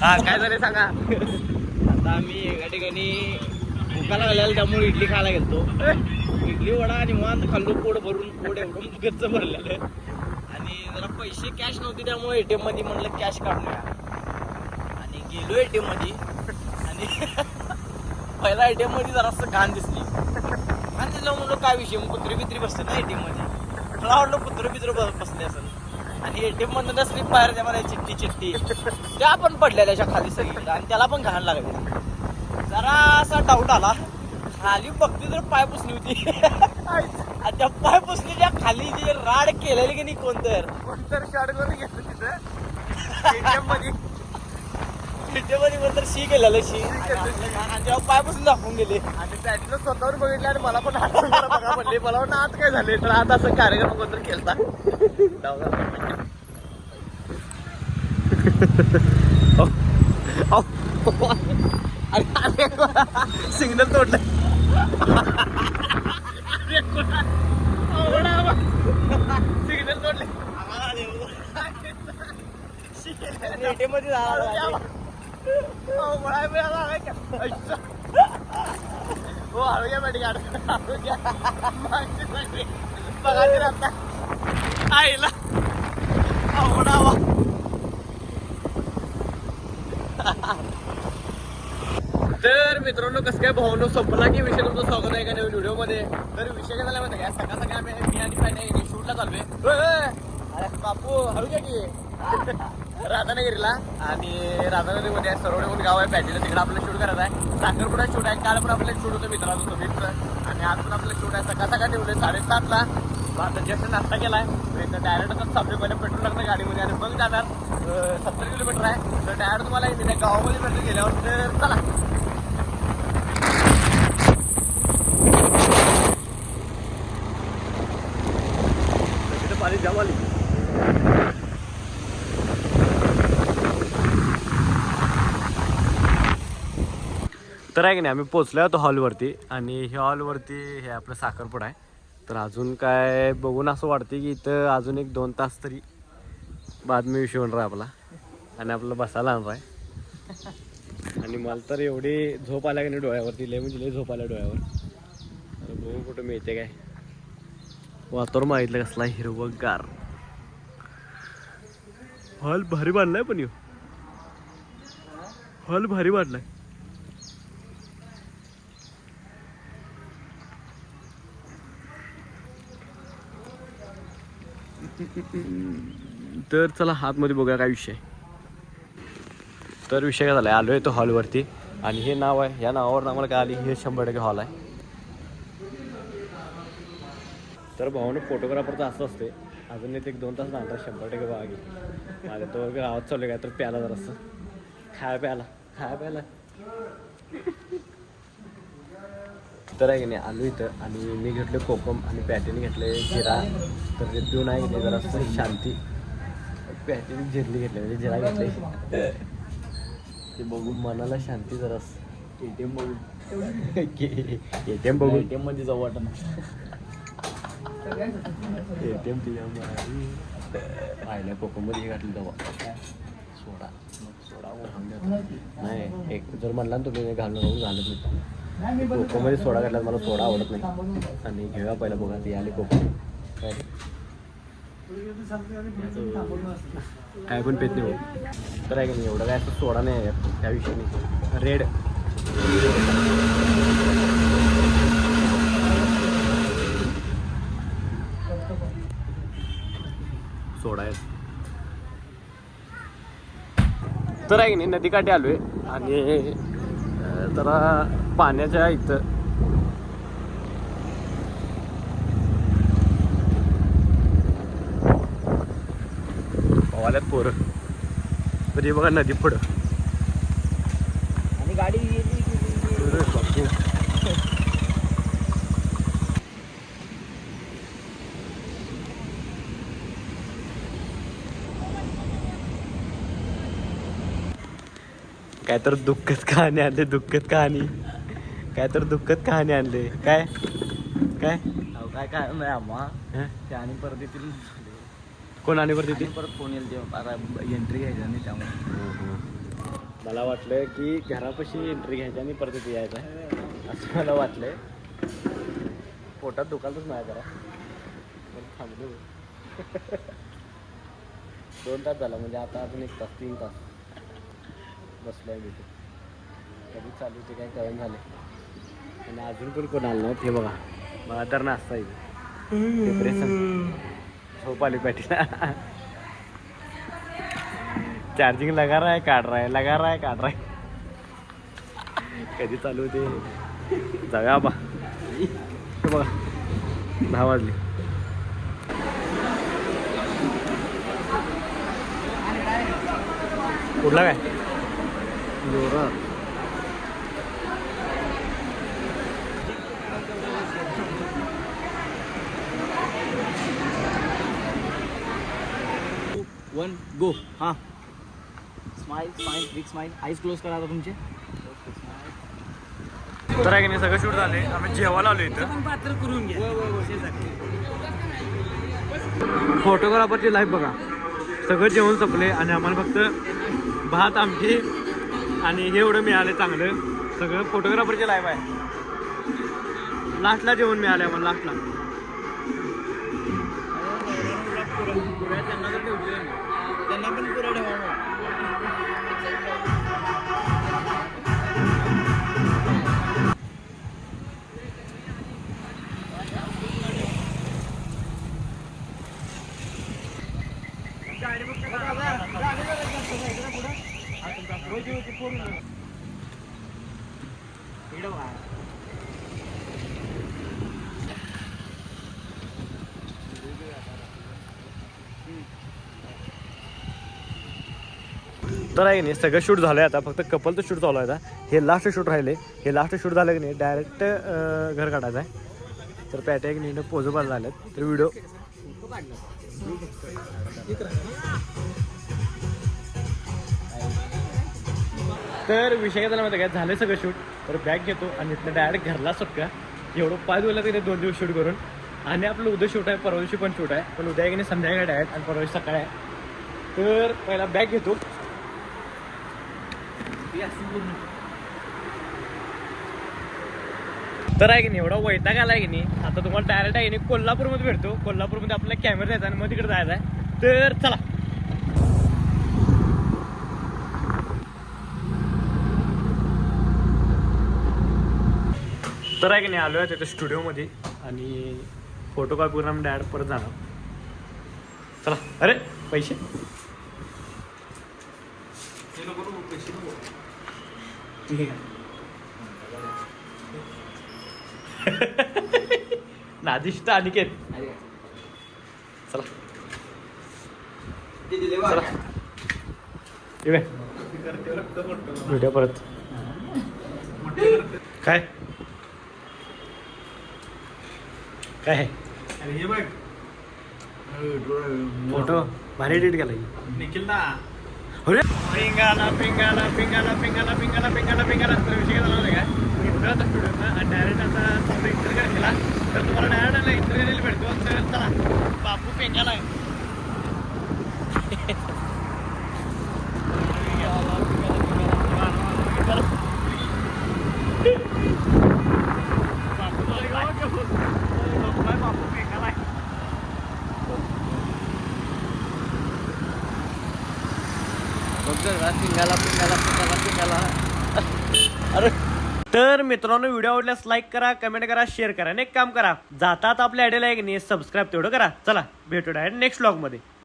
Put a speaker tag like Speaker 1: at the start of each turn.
Speaker 1: हा काय झालं सांगा. आता आम्ही एका ठिकाणी भुकाला घालायला त्यामुळे इडली खायला गेलतो. इडली वडा निवांत खाल्लो, पोट भरून, पोट एवढं गच्च भरलेलं. आणि जरा पैसे कॅश नव्हते त्यामुळे ATM मध्ये म्हणलं कॅश काढूया. आणि गेलो ATM मध्ये आणि पहिला ATM मध्ये जरासं घाण दिसली. घाण दिसलं म्हणलं काय विषय, मग कुत्री बित्री बसते ना ATM मध्ये. मला वाटलं कुत्रं बित्र बसले असेल. आणि ATM मधनं स्लिप बाहेर द्या मला चिट्टी त्या पण पडल्या त्याच्या खाली सगळी आणि त्याला पण घाण लागली. जरा असा डाऊट आला, खाली बघते तर पाय पुसली होती. आणि त्या पाय पुसलीच्या खाली जे राड केलेली की नाही कोणतर शाड करून घेतलं तिथं ATM मध्ये तर शी केलेलं शी आणि तेव्हा पाय पुसून दाखवून गेले. आणि त्यातलं स्वतःवर बघितलं आणि मला पण हात बघा पडले. मला वाटतं आत काय झाले, तर आता असं कार्यक्रम कोणतर केलता. सिग्नल तोडलं. सिग्नल तोडले ATM मध्ये हो हळू घ्या बॅटी गाड हळू घ्या. बघा ते आता आईला आवडावा. तर मित्रांनो कसं काय भावनो संपला की विषय तुमचं स्वागत आहे का नवीन व्हिडिओ मध्ये. तर विषय काय झाला माहिती काय, सकाळ सकाळ मी आणि पाहिजे शूटला चाललोय. अरे बापू हळू घ्या की. राधानगरीला आणि राधानगरीमध्ये सरवडे म्हणून गाव आहे पॅटीला, तिकडे आपल्याला शूट करायचं आहे. साखरपुडा शूट आहे. काल पण आपल्याला शूट होतं मित्रांनो सोबतचं आणि आज पण आपल्याला शूट आहे. सकाळ सकाळ ठेवले 7:30ला. आता जस्ट नाश्ता केलाय. तर डायरेक्ट चालू पहिले पेट्रोल लागतं गाडीमध्ये आणि मग जाणार 70 किलोमीटर आहे. तर डायरेक्ट तुम्हाला त्या गावामध्ये पेट्रोल गेल्यावर तर चला. पाणी जाम आली. तर आहे की नाही आम्ही पोचलो होतो हॉलवरती आणि ह्या हॉलवरती हे आपलं साखरपुडा आहे. तर अजून काय बघून असं वाटते की इथं अजून 1-2 तास तरी बातमी विषय होणार आहे आपला आणि आपलं बसायला आणणार आहे. आणि मला तर एवढी झोप आल्या की नाही डोळ्यावरती, लय म्हणजे लय झोप आल्या डोळ्यावर. आणि बघू कुठं मिळते काय. वातावरण माहितलं कसला हिरवगार. हॉल भारी बांधलाय पण यो हॉल भारी बांधलाय. तर चला आतमध्ये बघूया काय विषय. तर विषय काय झाला, आलो आहे तो हॉलवरती आणि हे नाव आहे, या नावावर आम्हाला काय आली, हे 100% हॉल आहे. तर भावानं फोटोग्राफरचं असं असते, अजून एक 2 तास लागणार 100% बघा की. माझ्या तो गावात चालू काय तर प्याला जर असं खाया प्याला तर आहे की नाही आलो इथं. आणि मी घेतलं कोकम आणि पॅटीने घेतले जिरा. तर ते पिऊन आहे की नाही जरा असं शांती. पॅटीने जिरली घेतले म्हणजे जिरा घेतले ते बघून मनाला शांती जरा. ATM बघून ATM मध्ये जाऊ वाटत ATM पाहिल्या कोकममध्ये घातली तेव्हा सोडा नाही. एक जर म्हणला ना तुम्ही घालून घालत नाही. कोकोमध्ये सोडा घातला, मला सोडा आवडत नाही. आणि घेऊया पहिला बघा ती आली कोको काय पण पेत नाही हो. तर आहे की नाही एवढं काय असं सोडा नाही आहे त्या विषयी. रेड सोडा आहे. तर आहे की नाही नदीकाठी आलोय आणि जरा पाण्याच्या इथं पवाल्यात पोरं. तरी बघा नदी पुढं आणि गाडी काय तर दुःखद कहाणी आणले. काय तर दुःखद कहाणी आणले. काय काय काय काय नाही आम्हा ते आणि परत येतील. कोण आणि परत येतील? परत फोन येईल ते एंट्री घ्यायची नाही त्यामुळे.
Speaker 2: मला वाटलं की घरापाशी एंट्री घ्यायची आणि परत इथे यायचं आहे असं मला वाटलंय. पोटात दुखालच नाही जरा पण थांबलो. 2 तास झाला म्हणजे आता अजून 1 तास 3 तास बसलो आहे मी ते. कधी चालू ते काही कळण झाले आणि अजून पण कोण आलं नाही. ते बघा मला तर नाचता येईल डिप्रेशन झोप आली पाहिजे. चार्जिंग लगा रहा है काढ रहा है लगा रहा है काढ रहा है. कधी चालू होते जाऊया बा. हे बघा 10 वाजले. कुठला काय जोरात.
Speaker 1: One go. हां smile smile big smile. Eyes close करा आता तुमचे.
Speaker 2: तर आहे की नाही सगळं शूट झाले. आम्ही जेवायला आलो इथं.
Speaker 1: पात्र करून घ्या.
Speaker 2: फोटोग्राफरची लाईफ बघा. सगळं जेवण संपले आणि आम्हाला फक्त भात आमटी आणि हे एवढं मिळालं चांगलं. सगळं फोटोग्राफरची लाईफ आहे. लास्टला जेवण मिळालं आम्हाला लास्टला.
Speaker 1: त्यांना पण पुरं ठेवा.
Speaker 2: तर आहे की नाही सगळं शूट झालं आहे. आता फक्त कपलचं शूट चालू आहे. आता हे लास्ट शूट राहिले. हे लास्ट शूट झालं की नाही डायरेक्ट घर काढायचं आहे. तर पॅटे की नाही पोजोबाला झालेत. तर व्हिडिओ तर विषय काय झाला माहिती काय झालं सगळं शूट. तर बॅग घेतो आणि इथनं डायरेक्ट घरला सुटका. एवढं 5 दिवस तिथे 2 दिवस शूट करून. आणि आपलं उद्या शूट आहे परवा दिवशी पण शूट आहे. पण उद्या की नाही संध्याकाळी डायरेक्ट आणि परवा दिवशी सकाळी आहे. तर पहिला बॅग घेतो. तर आहे की नाही एवढा वैताग आला आहे की नाही. आता तुम्हाला डायरेक्ट आहे की नाही कोल्हापूरमध्ये भेटतो. कोल्हापूरमध्ये आपल्याला कॅमेरा द्यायचा आणि मग तिकडे जायचं आहे. तर चला. तर आहे की नाही आलो आहे त्याच्या स्टुडिओमध्ये आणि फोटो काढून आम्ही डायरेक्ट परत जाणार. चला. अरे पैसे नादिष्ट अनिकेत. चला व्हिडिओ परत काय काय आहे फोटो भारी एडिट केला
Speaker 1: निखिल ना.
Speaker 2: अरे पिंगाला पिंगाला पिंगाला पिंगाला पिंगाला पिंगाला पिंगाला. तर विषय झाला होता काय मी आता स्टुडिओ आणि डायरेक्ट आता चालू इंटरव्ह्यू केला. तर तुम्हाला डायरेक्ट इंटरव्ह्यू भेटतो. तर चला बापू पिंगाला आहे. तर मित्रांनो व्हिडिओ आवडल्यास लाईक करा, कमेंट करा, शेअर करा आणि एक काम करा जातात आपल्या आयडियाला आहे की नाही सबस्क्राईब तेवढं करा. चला भेटू डायरेक्ट नेक्स्ट व्लॉग मध्ये.